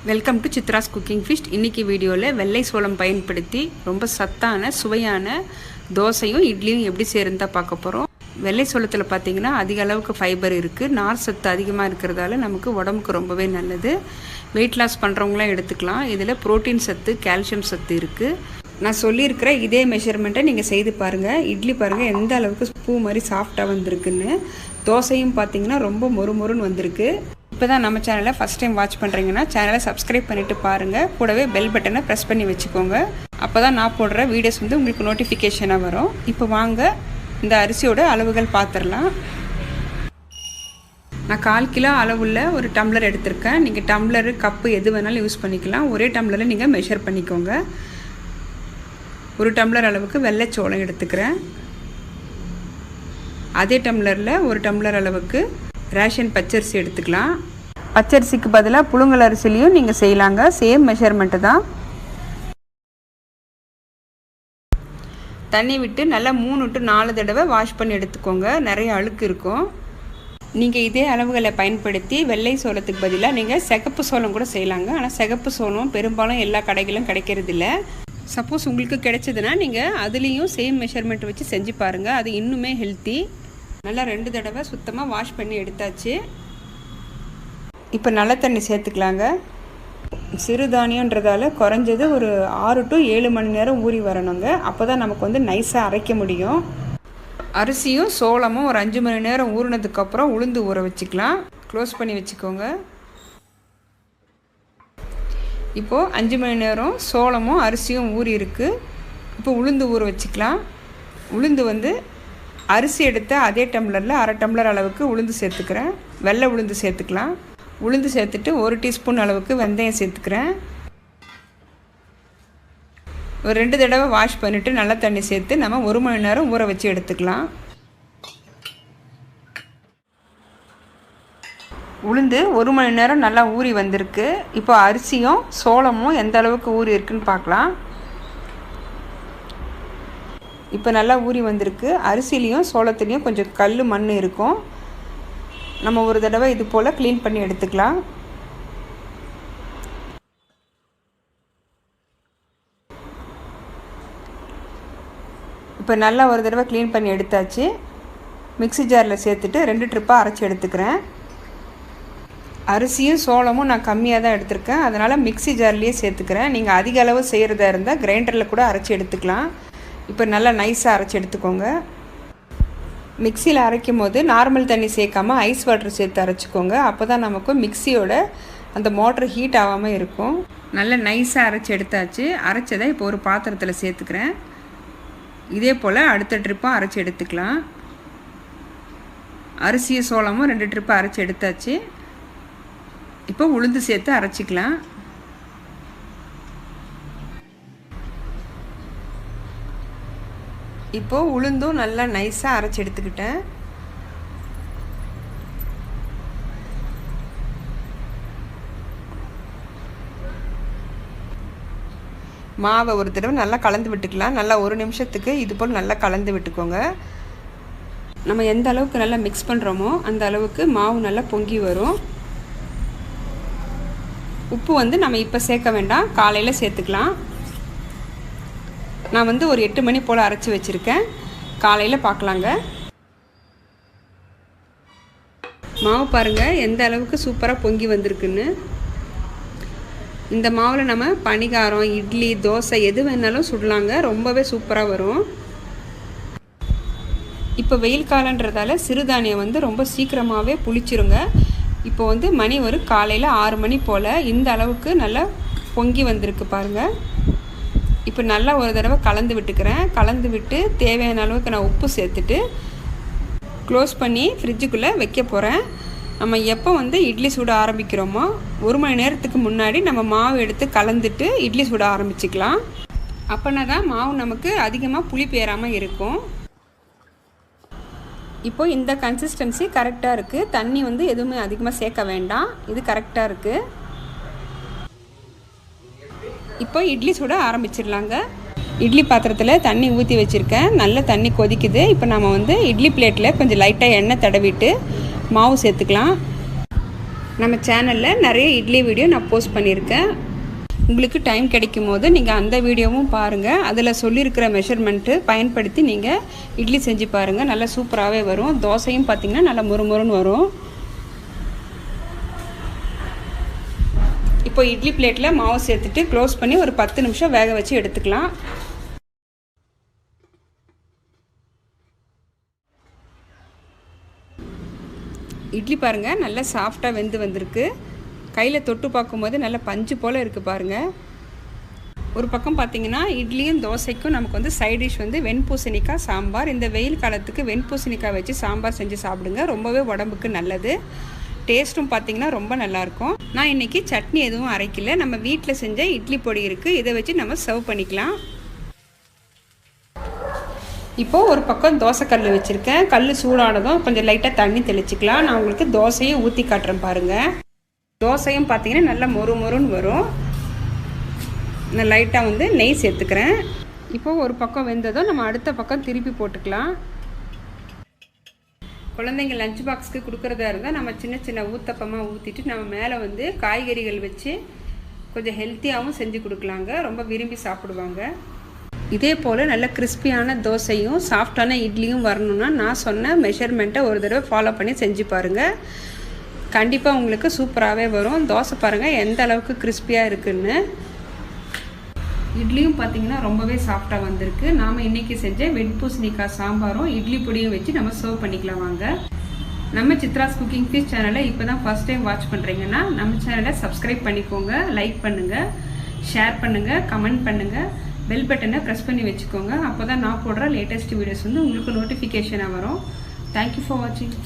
Welcome to Chitra's cooking fish. இன்றைக்கி வீடியோவில் வெள்ளை சோளம் பயன்படுத்தி ரொம்ப சத்தான சுவையான தோசையும் இட்லியும் எப்படி செய்யறதா பார்க்க போகிறோம். வெள்ளை சோளத்தில் பார்த்திங்கன்னா அதிக அளவுக்கு ஃபைபர் இருக்குது. நார் சத்து அதிகமாக இருக்கிறதால நமக்கு உடம்புக்கு ரொம்பவே நல்லது. வெயிட் லாஸ் பண்ணுறவங்களாம் எடுத்துக்கலாம். இதில் புரோட்டீன் சத்து, கால்சியம் சத்து இருக்குது. நான் சொல்லியிருக்கிற இதே மெஷர்மெண்ட்டை நீங்கள் செய்து பாருங்கள். இட்லி பாருங்கள் எந்த அளவுக்கு பூ மாதிரி சாஃப்டாக வந்திருக்குன்னு. தோசையும் பார்த்திங்கன்னா ரொம்ப மொறுமொறுன்னு வந்திருக்கு. இப்போ தான் நம்ம சேனலை ஃபஸ்ட் டைம் வாட்ச் பண்ணுறீங்கன்னா சேனலை சப்ஸ்கிரைப் பண்ணிவிட்டு பாருங்கள். கூடவே பெல் பட்டனை ப்ரெஸ் பண்ணி வச்சுக்கோங்க. அப்போ தான் நான் போடுற வீடியோஸ் உங்களுக்கு நோட்டிஃபிகேஷனாக வரும். இப்போ வாங்க இந்த அரிசியோட அளவுகள் பார்த்துடலாம். நான் 1/4 கிலோ அளவுள்ள ஒரு டம்ளர் எடுத்திருக்கேன். நீங்கள் டம்ளரு, கப்பு எது வேணாலும் யூஸ் பண்ணிக்கலாம். ஒரே டம்ளரில் நீங்கள் மெஷர் பண்ணிக்கோங்க. ஒரு டம்ளர் அளவுக்கு வெள்ளைச்சோளம் எடுத்துக்கிறேன். அதே டம்ளரில் ஒரு டம்ளர் அளவுக்கு ரேஷன் பச்சரிசி எடுத்துக்கலாம். பச்சரிசிக்கு பதிலாக புழுங்கல் அரிசிலையும் நீங்கள் செய்யலாங்க. சேம் மெஷர்மெண்ட்டு தான். தண்ணி விட்டு நல்லா 3 to 4 தடவை வாஷ் பண்ணி எடுத்துக்கோங்க. நிறைய அழுக்கு இருக்கும். நீங்கள் இதே அளவுகளை பயன்படுத்தி வெள்ளை சோளத்துக்கு பதிலாக நீங்கள் சிகப்பு சோளம் கூட செய்யலாங்க. ஆனால் சிகப்பு சோளம் பெரும்பாலும் எல்லா கடைகளிலும் கிடைக்கிறதில்ல. சப்போஸ் உங்களுக்கு கிடைச்சதுன்னா நீங்கள் அதுலேயும் சேம் மெஷர்மெண்ட் வச்சு செஞ்சு பாருங்கள். அது இன்னுமே ஹெல்த்தி. நல்லா 2 தடவை சுத்தமாக வாஷ் பண்ணி எடுத்தாச்சு. இப்போ நல்ல தண்ணி சேர்த்துக்கலாங்க. சிறுதானியன்றதால குறைஞ்சது ஒரு 6 to 7 மணி நேரம் ஊறி வரணுங்க. அப்போ தான் நமக்கு நைஸாக அரைக்க முடியும். அரிசியும் சோளமும் ஒரு 5 மணி நேரம் ஊறினதுக்கப்புறம் உளுந்து ஊற வச்சுக்கலாம். க்ளோஸ் பண்ணி வச்சுக்கோங்க. இப்போது 5 மணி நேரம் சோளமும் அரிசியும் ஊறி இருக்குது. இப்போ உளுந்து ஊற வச்சுக்கலாம். உளுந்து அரிசி எடுத்த அதே டம்ளரில் 1/2 டம்ளர் அளவுக்கு உளுந்து சேர்த்துக்கிறேன். வெள்ளை உளுந்து சேர்த்துக்கலாம். உளுந்து சேர்த்துட்டு 1 டீஸ்பூன் அளவுக்கு வெந்தயம் சேர்த்துக்கிறேன். ஒரு 2 தடவை வாஷ் பண்ணிவிட்டு நல்ல தண்ணி சேர்த்து நம்ம 1 மணி நேரம் ஊற வச்சு எடுத்துக்கலாம். உளுந்து 1 மணி நேரம் நல்லா ஊறி வந்திருக்கு. இப்போ அரிசியும் சோளமும் எந்த அளவுக்கு ஊறி இருக்குன்னு பார்க்கலாம். இப்போ நல்லா ஊறி வந்திருக்கு. அரிசிலையும் சோளத்துலேயும் கொஞ்சம் கல், மண் இருக்கும். நம்ம ஒரு தடவை இது போல் க்ளீன் பண்ணி எடுத்துக்கலாம். இப்போ நல்லா ஒரு தடவை க்ளீன் பண்ணி எடுத்தாச்சு. மிக்ஸி ஜாரில் சேர்த்துட்டு 2 ட்ரிப்பாக அரைச்சி எடுத்துக்கிறேன். அரிசியும் சோளமும் நான் கம்மியாக தான் எடுத்திருக்கேன். அதனால் மிக்ஸி ஜார்லேயே சேர்த்துக்கிறேன். நீங்கள் அதிக அளவு செய்கிறதா இருந்தால் கிரைண்டரில் கூட அரைச்சி எடுத்துக்கலாம். இப்போ நல்லா நைஸாக அரைச்சி எடுத்துக்கோங்க. மிக்சியில் அரைக்கும் போது நார்மல் தண்ணி சேர்க்காமல் ஐஸ் வாட்டர் சேர்த்து அரைச்சிக்கோங்க. அப்போ தான் நமக்கு மிக்சியோட அந்த மோட்ரு ஹீட் ஆகாமல் இருக்கும். நல்லா நைஸாக அரைச்சி எடுத்தாச்சு. அரைச்சதை இப்போ ஒரு பாத்திரத்தில் சேர்த்துக்கிறேன். இதே போல் அடுத்த ட்ரிப்பும் அரைச்சி எடுத்துக்கலாம். அரிசியும் சோளமும் 2 ட்ரிப்பு அரைச்சி எடுத்தாச்சு. இப்போ உளுந்து சேர்த்து அரைச்சிக்கலாம். இப்போது உளுந்தும் நல்லா நைஸாக அரைச்சி எடுத்துக்கிட்டேன். மாவை ஒரு தடவை நல்லா கலந்து விட்டுக்கலாம். நல்லா 1 நிமிஷத்துக்கு இது போல் நல்லா கலந்து விட்டுக்கோங்க. நம்ம எந்த அளவுக்கு நல்லா மிக்ஸ் பண்ணுறோமோ அந்த அளவுக்கு மாவு நல்லா பொங்கி வரும். உப்பு நம்ம இப்போ சேர்க்க வேண்டாம், காலையில் சேர்த்துக்கலாம். நான் ஒரு 8 மணி போல் அரைச்சி வச்சுருக்கேன். காலையில் பார்க்கலாங்க. மாவு பாருங்கள் எந்த அளவுக்கு சூப்பராக பொங்கி வந்திருக்குன்னு. இந்த மாவில் நம்ம பணிகாரம், இட்லி, தோசை எது வேணாலும் சுடலாங்க. ரொம்பவே சூப்பராக வரும். இப்போ வெயில் காலன்றதால சிறுதானியம் ரொம்ப சீக்கிரமாகவே புளிச்சிருங்க. இப்போ மணி ஒரு காலையில் 6 மணி போல் இந்த அளவுக்கு நல்லா பொங்கி வந்திருக்கு பாருங்கள். இப்போ நல்லா ஒரு தடவை கலந்து விட்டுக்கிறேன். கலந்து விட்டு தேவையான அளவுக்கு நான் உப்பு சேர்த்துட்டு க்ளோஸ் பண்ணி ஃப்ரிட்ஜுக்குள்ளே வைக்க போகிறேன். நம்ம எப்போ இட்லி சுட ஆரம்பிக்கிறோமோ 1 மணி நேரத்துக்கு முன்னாடி நம்ம மாவு எடுத்து கலந்துட்டு இட்லி சுட ஆரம்பிச்சிக்கலாம். அப்போனா தான் மாவு நமக்கு அதிகமாக புளிப்பு ஏறாமல் இருக்கும். இப்போ இந்த கன்சிஸ்டன்சி கரெக்டாக இருக்குது. தண்ணி எதுவுமே அதிகமாக சேர்க்க வேண்டாம். இது கரெக்டாக இருக்குது. இப்போ இட்லி சுட ஆரம்பிச்சிடலாங்க. இட்லி பாத்திரத்தில் தண்ணி ஊற்றி வச்சுருக்கேன். நல்ல தண்ணி கொதிக்குது. இப்போ நம்ம இட்லி பிளேட்டில் கொஞ்சம் லைட்டாக எண்ணெய் தடவிட்டு மாவு சேர்த்துக்கலாம். நம்ம சேனலில் நிறைய இட்லி வீடியோ நான் போஸ்ட் பண்ணியிருக்கேன். உங்களுக்கு டைம் கிடைக்கும் போது நீங்கள் அந்த வீடியோவும் பாருங்கள். அதில் சொல்லியிருக்கிற மெஷர்மெண்ட்டு பயன்படுத்தி நீங்கள் இட்லி செஞ்சு பாருங்கள். நல்லா சூப்பராகவே வரும். தோசையும் பார்த்திங்கன்னா நல்லா முறுமுறுன்னு வரும். இப்போ இட்லி பிளேட்டில் மாவு சேர்த்துட்டு க்ளோஸ் பண்ணி ஒரு 10 நிமிஷம் வேக வச்சு எடுத்துக்கலாம். இட்லி பாருங்கள் நல்லா சாஃப்டாக வெந்து வந்திருக்கு. கையில் தொட்டு பார்க்கும்போது நல்லா பஞ்சு போல் இருக்குது பாருங்கள். ஒரு பக்கம் பார்த்திங்கன்னா இட்லியும் தோசைக்கும் நமக்கு வந்து சைட் டிஷ் வந்து வெண்பூசணிக்காய் சாம்பார். இந்த வெயில் காலத்துக்கு வெண்பூசணிக்காய் வச்சு சாம்பார் செஞ்சு சாப்பிடுங்க. ரொம்பவே உடம்புக்கு நல்லது. டேஸ்ட்டும் பார்த்திங்கன்னா ரொம்ப நல்லாயிருக்கும். நான் இன்றைக்கி சட்னி எதுவும் அரைக்கல. நம்ம வீட்டில் செஞ்ச இட்லி பொடி இருக்குது. இதை வச்சு நம்ம சர்வ் பண்ணிக்கலாம். இப்போது ஒரு பக்கம் தோசை கல் வச்சுருக்கேன். கல் சூடானதும் கொஞ்சம் லைட்டாக தண்ணி தெளிச்சிக்கலாம். நான் உங்களுக்கு தோசையை ஊற்றி காட்டுறேன் பாருங்கள். தோசையும் பார்த்திங்கன்னா நல்லா மொறுன்னு வரும். நான் லைட்டாக வந்து நெய் சேர்த்துக்கிறேன். இப்போது ஒரு பக்கம் வெந்ததும் நம்ம அடுத்த பக்கம் திருப்பி போட்டுக்கலாம். குழந்தைங்க லஞ்ச் பாக்ஸ்க்கு கொடுக்குறதா இருந்தால் நம்ம சின்ன சின்ன ஊத்தப்பமாக ஊற்றிட்டு நம்ம மேலே வந்து காய்கறிகள் வச்சு கொஞ்சம் ஹெல்த்தியாகவும் செஞ்சு கொடுக்கலாங்க. ரொம்ப விரும்பி சாப்பிடுவாங்க. இதே போல் நல்ல கிறிஸ்பியான தோசையும் சாஃப்டான இட்லியும் வரணும்னா நான் சொன்ன மெஷர்மெண்ட்டை ஒரு தடவை ஃபாலோ பண்ணி செஞ்சு பாருங்கள். கண்டிப்பாக உங்களுக்கு சூப்பராகவே வரும். தோசை பாருங்கள் எந்த அளவுக்கு கிறிஸ்பியாக இருக்குன்னு. இட்லியும் பார்த்திங்கன்னா ரொம்பவே சாஃப்டாக வந்திருக்கு. நாம் இன்றைக்கி செஞ்ச வெண்பூசணிக்காய் சாம்பாரும் இட்லி பொடியும் வச்சு நம்ம சர்வ் பண்ணிக்கலாம் வாங்க. நம்ம சித்ராஸ் குக்கிங் ஃபிஷ் சேனலை இப்போ தான் ஃபஸ்ட் டைம் வாட்ச் பண்ணுறீங்கன்னா நம்ம சேனலை சப்ஸ்கிரைப் பண்ணிக்கோங்க. லைக் பண்ணுங்கள், ஷேர் பண்ணுங்கள், கமெண்ட் பண்ணுங்கள், பெல் பட்டனை ப்ரெஸ் பண்ணி வச்சுக்கோங்க. அப்போ தான் நான் போடுற லேட்டஸ்ட் வீடியோஸ் வந்து உங்களுக்கு நோட்டிஃபிகேஷனாக வரும். தேங்க்யூ ஃபார் வாட்சிங்.